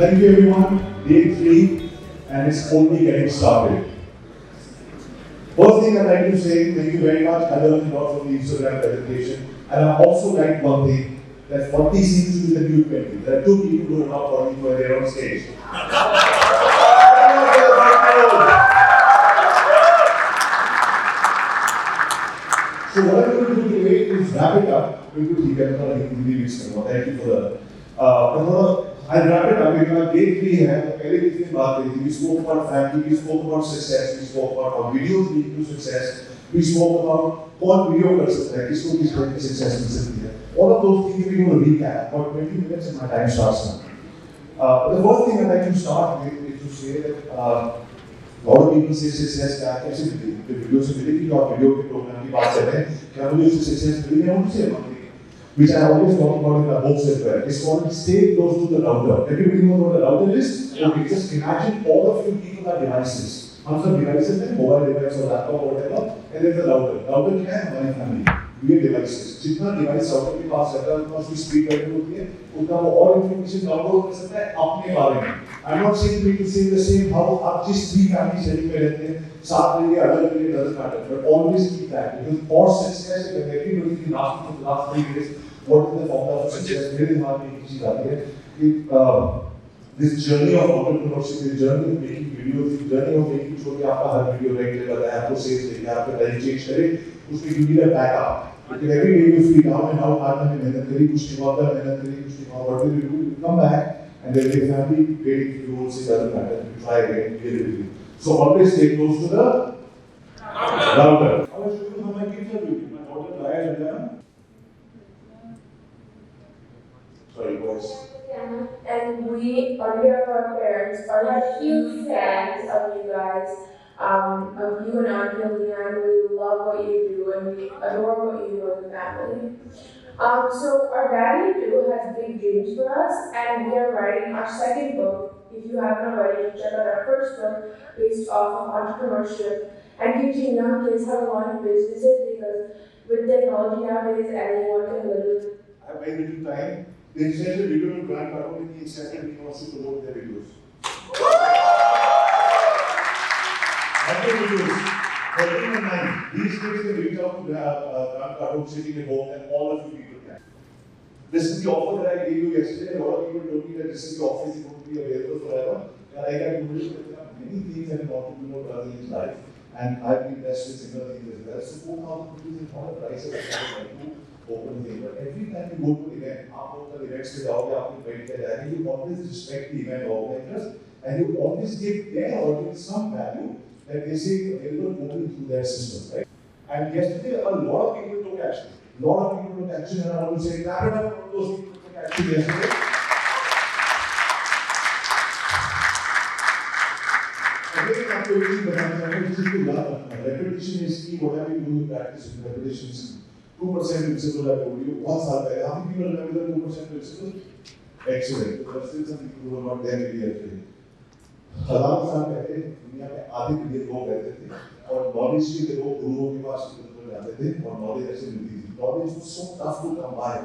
Thank you everyone. Day 3 and it's only getting started. First thing I'd like to say, thank you very much. I learned a lot from the Instagram presentation. And I also like one thing, that 40 seems to be the new 20. There are 2 people who are not 40 who are there on stage. So what I'm going to do today is wrap it up. Thank you for the. I'll wrap it up because day 3 है पहले कितनी बात हुई थी. We spoke about family, we spoke about success, we spoke about how videos lead to success, we spoke about कौन video कर सकता है, किसको किस तरह की success मिल सकती है. All of those things we're going to recap. About 20 minutes and my time starts now. The first thing I'd like to start with is to say that a lot of people say success कैसे मिली? The video से मिली कि आप video के program की बात कर रहे हैं. क्या मुझे उससे success मिली? मैं उनसे मांगती. Which I always talk about in the books as well. It's called stay close to the router. Everybody knows what the router is? Okay, just imagine all of you people are devices. हम सब devices हैं, mobile device or laptop or whatever, and there's a router. Router क्या है? हमारी family. We are devices. जितना device router के पास रहता है, उतना उसकी speed better होती है, उतना वो और information download कर सकता है अपने बारे में. I'm not saying we can say the same how आप जिस भी family setting में रहते हैं, साथ रहेंगे अलग रहेंगे doesn't matter, but always keep that because for success, if everybody can ask for the last 3 days. What is the formula for success? मेरे दिमाग में एक चीज आती है कि this journey of entrepreneurship, this journey of making videos, this journey of making sure कि आपका हर वीडियो रेगुलर रहता है, आपको सेल्स देखे, आपका लाइफ चेंज करे, उसके you need a backup. Because every day you feel down and out, आपने मेहनत करी, कुछ नहीं हुआ, मेहनत करी, कुछ नहीं हुआ, what will you do? You come back and then your family waiting for you, will say doesn't matter, you try again, get it with you. So always stay close to the router. I was showing you how my kids are doing. My daughter Raya and Jana. Sorry, boys. And we, on behalf of our parents, are huge fans of you guys, of you and Auntie Alina, and we love what you do, and we adore what you do as a family. So our daddy too has big dreams for us, and we are writing our second book. If you haven't already, check out our first book based off of entrepreneurship and teaching young kids how to launch businesses, because with technology nowadays, anyone can literally. I have very little time. They sent a video to Grant Cardone and he accepted me wants to promote their videos. 100 videos, 13 and 9. These kids can reach out to Grant Cardone sitting at home and all of you people can. This is the offer that I gave you yesterday. A lot of people told me that this is the offer is going to be available forever. And I can do it, there are many things that an entrepreneur does in his life. And I've been blessed with similar things as well. So 4,000 rupees is not a price that I can open thing. But every time you go to an event, आप लोग events में जाओगे, आप लोग बैठ के जाएंगे, you always respect the event organizers and you always give their audience some value that they say available only through their system, right? And yesterday, a lot of people took action. A lot of people took action, and I want to say, clap it up for those people who took action yesterday. Again, आपको एक चीज बताना चाहूँगा, जिस चीज को याद रखना, repetition is key. Whatever you do in practice, repetition is key. 2% principle I told you, बहुत साल पहले. How many people remember the 2% principle? Excellent. There are still some people who are not there maybe actually. हज़ार साल पहले दुनिया में आधे billion लोग रहते थे और नॉलेज के लोग गुरुओं के पास जाते थे और नॉलेज ऐसे मिलती थी. Knowledge was so tough to come by.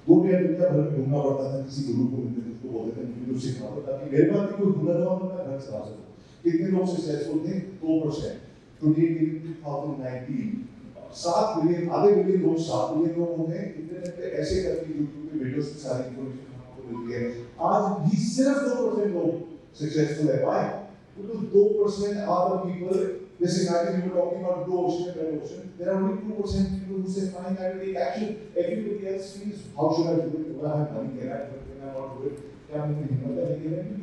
2 महीने दुनिया भर में ढूंढना पड़ता था किसी गुरु को मिलते थे, उसको बोलते थे मुझे सीखना था ताकि मेरे पास कोई हुनर हो तो मैं घर चला सकूं. कितने लोग सक्सेसफुल थे? 2%. Today in 2019 7 मिलियन, आधे मिलियन लोग 7 मिलियन लोग हो गए. इंटरनेट पे ऐसे करके यूट्यूब पे वीडियोस की सारी इन्फॉर्मेशन आपको मिलती है. आज भी सिर्फ 2% लोग सक्सेसफुल है. Why? Because 2% are the people. Just imagine you were talking about blue ocean and red ocean. There are only 2% people who say, fine, I will take action. Everybody else feels, how should I do it? Do I have money? Can I do it? Can I not do it? Can I be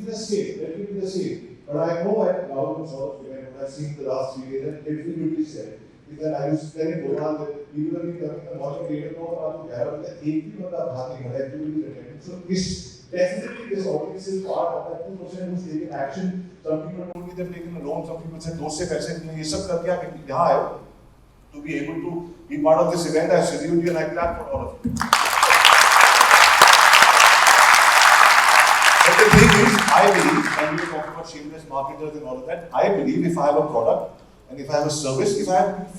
the same? Let me be the same. But I know at Lawrence sort of event, what I've seen the last 3 days, that everybody said, is that I was telling Gohan that people have been coming the morning 8 o'clock and after 11 o'clock, 8 people are bhaating, but everybody is attending. So definitely this audience is part of that 2% who's taking action. Some people told me they've taken a loan, some people said दोस्त से पैसे नहीं, ये सब करके आप यहाँ आए to be able to be part of this event. I salute you and I clap for all of you. But the thing is, I believe, and we were talking about shameless marketers and all of that, I believe if I have a product and if I have a service, if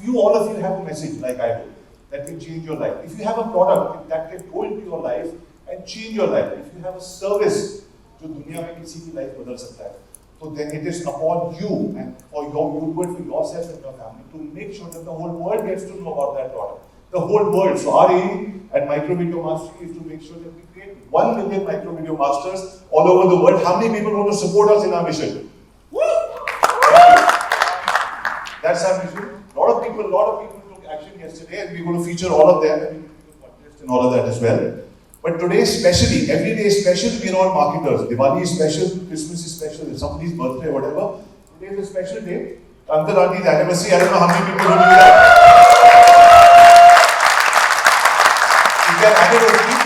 you all of you have a message like I do, that can change your life. If you have a product that can go into your life and change your life, if you have a service जो दुनिया में किसी की life बदल सकता है. So then it is upon you and for you do it for yourself and your family to make sure that the whole world gets to know about that product. The whole world. So our aim at Micro Video Mastery is to make sure that we create 1 million Micro Video Masters all over the world. How many people want to support us in our mission? Woo! That's our mission. A lot of people took action yesterday, and we're going to feature all of them and contest and all of that as well. But today especially, every day is special, we're all marketers. Diwali is special, Christmas is special, it's somebody's birthday, whatever. Today is a special day. Uncle Auntie's anniversary, I don't know how many people will do that. It's their anniversary.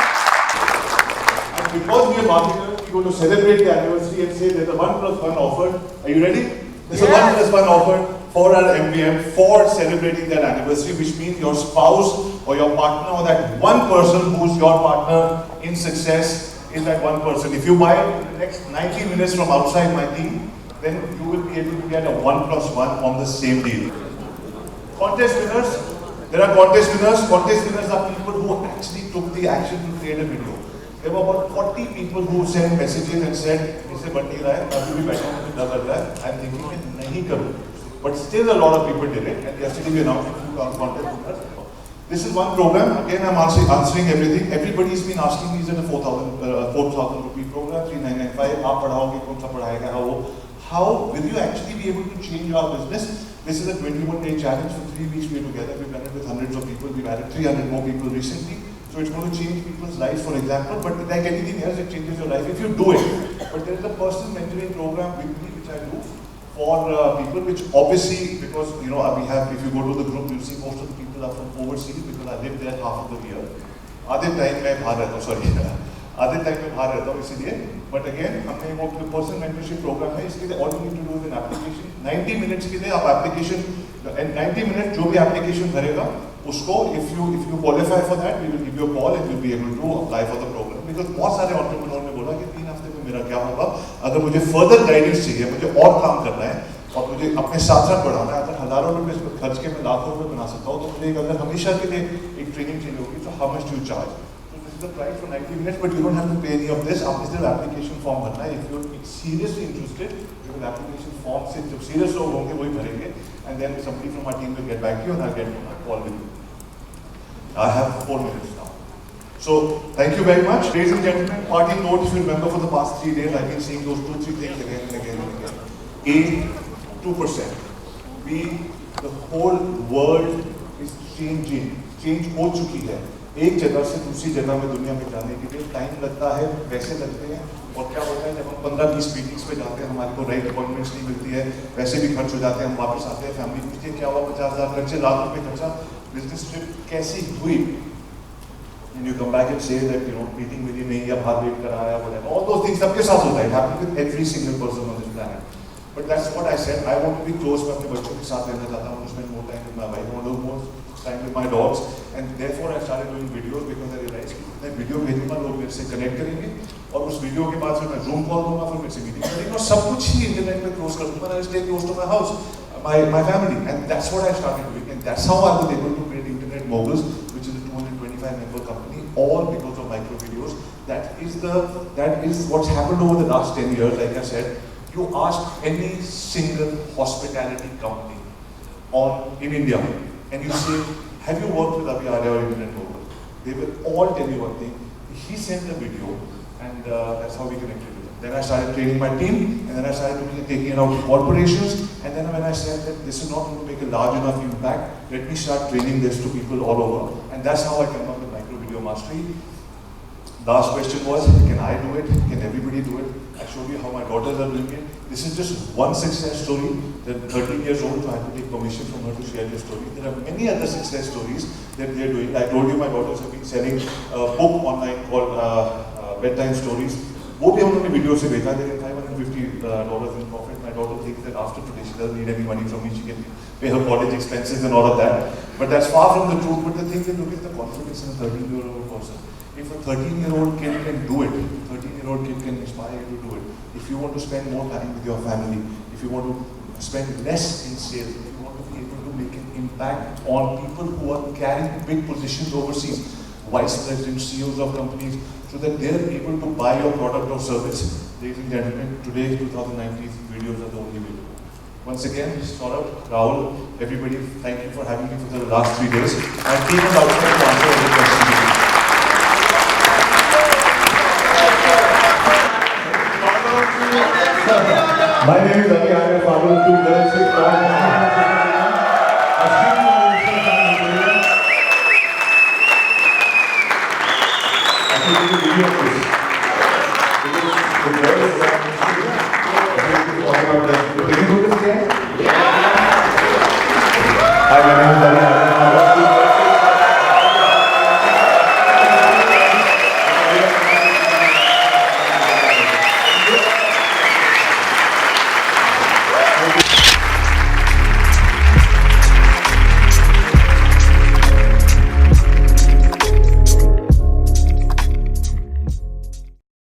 And because we are marketers, we're going to celebrate the anniversary and say there's a 1+1 offer. Are you ready? There's a 1+1 offer for our MVM for celebrating that anniversary, which means your spouse or your partner or that one person who's your partner in success is that one person. If you buy in the next 90 minutes from outside my team, then you will be able to get a 1+1 on the same deal. Contest winners, there are contest winners. Contest winners are people who actually took the action to create a video. There were about 40 people who sent messages and said, "Isse ban nahi raha hai, abhi bhi baitha hu, mujhe डर लग रहा है, I'm thinking मैं नहीं करूँ." But still a lot of people did it, and yesterday we announced two contest winners. This is one program. Again, I'm answering everything. Everybody's been asking me, is it a 4,000 rupee program, 3,995? आप पढ़ाओगे, कौन सा पढ़ाएगा? How will you actually be able to change our business? This is a 21-day challenge. For 3 weeks we're together. We've done it with hundreds of people. We've added 300 more people recently. So it's going to change people's lives, for example. But like anything else, it changes your life if you do it. But there is a personal mentoring program with me, which I do for people, which obviously, because we have, if you go to the group, you'll see most of the people are from overseas because I live there half of the year. आधे time मैं बाहर रहता हूँ, sorry. आधे time में बाहर रहता हूँ इसीलिए. But again, हमने वो पर्सनल मेंटरशिप प्रोग्राम है. इसके लिए all you need to do is an application. 90 minutes के लिए आप application, and 90 minutes जो भी application भरेगा, उसको if you qualify for that, we will give you a call and you'll be able to apply for the program. Because बहुत सारे entrepreneurs ने बोला कि 3 हफ्ते में मेरा क्या होगा? अगर मुझे further guidance चाहिए, मुझे और काम करना है और मुझे अपने साथ बढ़ाना है, अगर हज़ारों रुपए इसमें खर्च के मैं लाखों रुपए बना सकता हूँ, तो मुझे अगर हमेशा के लिए एक ट्रेनिंग चाहिए होगी, तो how much do you charge? The price for 90 minutes, but you don't have to pay any of this. आपने सिर्फ application form भरना है. If you're seriously interested, you will application form से जो serious लोग होंगे वही भरेंगे, and then somebody from our team will get back to you and I'll get on a call with you. I have 4 minutes now. So thank you very much, ladies and gentlemen. Parting note, if you remember, for the past 3 days, I've been saying those 2-3 things again and again and again. A, 2%. B, the whole world is changing. Change हो चुकी है. एक जगह से दूसरी जगह में दुनिया में जाने के लिए टाइम लगता है, पैसे लगते हैं, और क्या होता है जब हम 15-20 मीटिंग्स पे जाते हैं, हमारे को राइट अपॉइंटमेंट्स नहीं मिलती है, पैसे भी खर्च हो जाते हैं, हम वापस आते हैं, फैमिली पूछती है क्या हुआ, 50,000 खर्चे, लाख रुपए खर्चा, बिजनेस ट्रिप कैसी हुई, and you come back and say that meeting मिली नहीं या बाहर वेट करा है, whatever, all those things सबके साथ होता है, it happens with every single person on this planet. But that's what I said. I want to be close. मैं अपने बच्चों के साथ रहना चाहता हूँ. I want to spend more time with my wife. I want to do more time with my dogs. And therefore I started doing videos because I realized कि मैं वीडियो भेजूंगा, लोग मेरे से कनेक्ट करेंगे, और उस वीडियो के बाद फिर मैं Zoom कॉल दूंगा, फिर मेरे से मीटिंग करेंगे, और सब कुछ ही इंटरनेट पे क्लोज कर दूंगा. I stay close to my house, my family, and that's what I started doing, and that's how I was able to create Internet Moguls, which is a 225-member company, all because of micro videos. That is what's happened over the last 10 years. Like I said. You ask any single hospitality company in India, and you say, have you worked with Abhi Arya or Internet Mogul? They will all tell you one thing. He sent a video, and that's how we connected with him. Then I started training my team, and then I started taking it out to corporations, and then when I said that this is not going to make a large enough impact, let me start training this to people all over. And that's how I came up with Micro Video Mastery. Last question was, can I do it? Can everybody do it? I showed you how my daughters are doing it. This is just one success story. They're 13 years old, so I have to take permission from her to share this story. There are many other success stories that they're doing. I told you my daughters have been selling a book online called Bedtime Stories. वो भी हम लोगों ने video से बेचा, they get $550 in profit. My daughter thinks that after today she doesn't need any money from me, she can pay her college expenses and all of that. But that's far from the truth. But the thing that look is the confidence in a 13-year-old person. If a 13-year-old kid can do it, 13-year-old kid can inspire you to do it. If you want to spend more time with your family, if you want to spend less in sales, if you want to be able to make an impact on people who are carrying big positions overseas, vice presidents, CEOs of companies, so that they're able to buy your product or service, ladies and gentlemen, today's 2019 videos are the only video. Once again, Saurabh, Rahul, everybody, thank you for having me for the last 3 days. My team is outside to answer any questions. My name is Ravi. I am a father of 2 girls. I should do a video of this.